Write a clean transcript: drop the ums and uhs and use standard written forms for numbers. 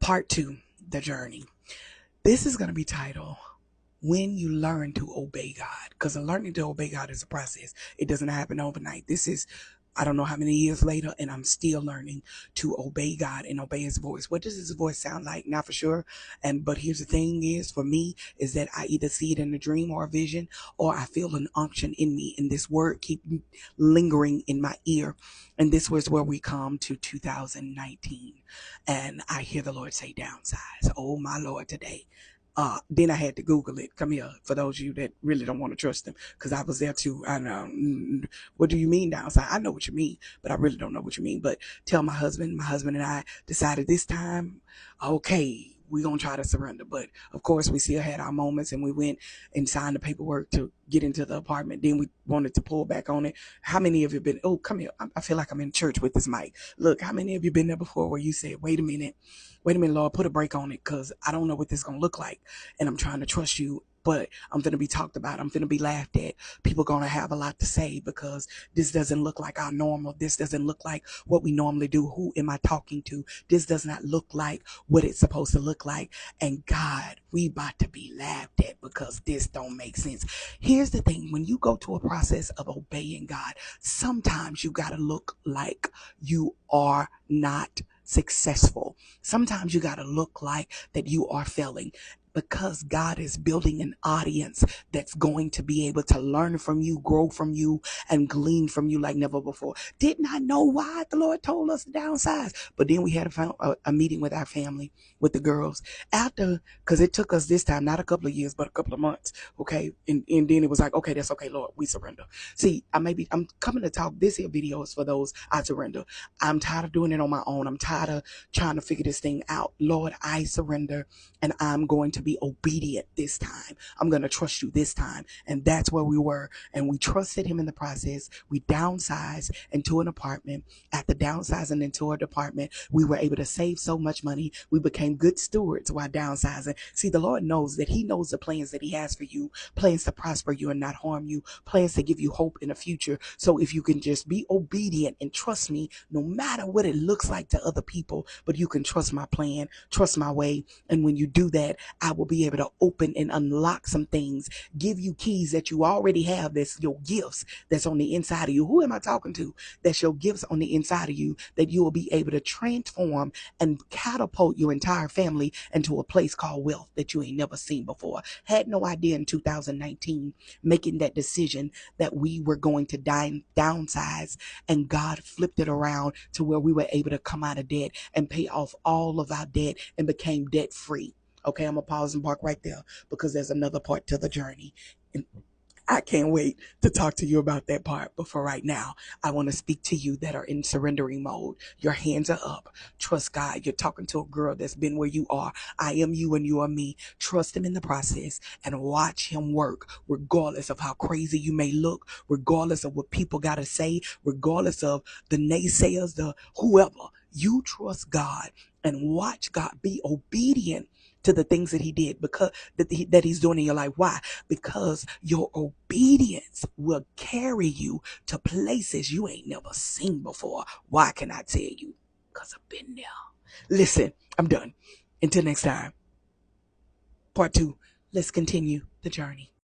Part 2, the journey. This is going to be titled, When You Learn to Obey God. Because learning to obey God is a process. It doesn't happen overnight. This is, I don't know how many years later, and I'm still learning to obey God and obey his voice. What does his voice sound like? Not for sure. But here's the thing is, for me, is that I either see it in a dream or a vision, or I feel an unction in me, and this word keep lingering in my ear. And this was where we come to 2019. And I hear the Lord say downsize. Oh my Lord, today. Then I had to Google it. Come here, for those of you that really don't want to trust him, because I was there too. I know. What do you mean downside? I know what you mean, but I really don't know what you mean. But tell my husband and I decided this time, okay, we're going to try to surrender. But of course, we still had our moments, and we went and signed the paperwork to get into the apartment. Then we wanted to pull back on it. How many of you been, oh, come here. I feel like I'm in church with this mic. Look, how many of you been there before where you said, wait a minute, Lord, put a break on it, because I don't know what this is going to look like. And I'm trying to trust you, but I'm going to be talked about. I'm going to be laughed at. People going to have a lot to say, because this doesn't look like our normal. This doesn't look like what we normally do. Who am I talking to? This does not look like what it's supposed to look like. And God, we about to be laughed at, because this don't make sense. Here's the thing. When you go to a process of obeying God, sometimes you got to look like you are not successful. Sometimes you got to look like that you are failing, because God is building an audience that's going to be able to learn from you, grow from you, and glean from you like never before. Did not know why the Lord told us to downsize. But then we had a meeting with our family, with the girls, after, because it took us this time, not a couple of years, but a couple of months. Okay. And then it was like, okay, that's okay, Lord, we surrender. See, I'm coming to talk. This here video is for those I surrender. I'm tired of doing it on my own. I'm tired of trying to figure this thing out. Lord, I surrender, and I'm going to be obedient this time. I'm going to trust you this time. And that's where we were. And we trusted him in the process. We downsized into an apartment. After downsizing into an apartment, we were able to save so much money. We became good stewards while downsizing. See, the Lord knows that he knows the plans that he has for you, plans to prosper you and not harm you, plans to give you hope in the future. So if you can just be obedient and trust me, no matter what it looks like to other people, but you can trust my plan, trust my way. And when you do that, I will be able to open and unlock some things, give you keys that you already have. That's your gifts that's on the inside of you. Who am I talking to? That's your gifts on the inside of you, that you will be able to transform and catapult your entire family into a place called wealth that you ain't never seen before. Had no idea in 2019, making that decision that we were going to downsize, and God flipped it around to where we were able to come out of debt and pay off all of our debt and became debt free. Okay, I'm going to pause and park right there, because there's another part to the journey. And I can't wait to talk to you about that part. But for right now, I want to speak to you that are in surrendering mode. Your hands are up. Trust God. You're talking to a girl that's been where you are. I am you and you are me. Trust him in the process and watch him work, regardless of how crazy you may look, regardless of what people got to say, regardless of the naysayers, the whoever. You trust God and watch God. Be obedient to the things that he did, because that he's doing in your life. Why? Because your obedience will carry you to places you ain't never seen before. Why can I tell you? Because I've been there. Listen, I'm done. Until next time. Part 2. Let's continue the journey.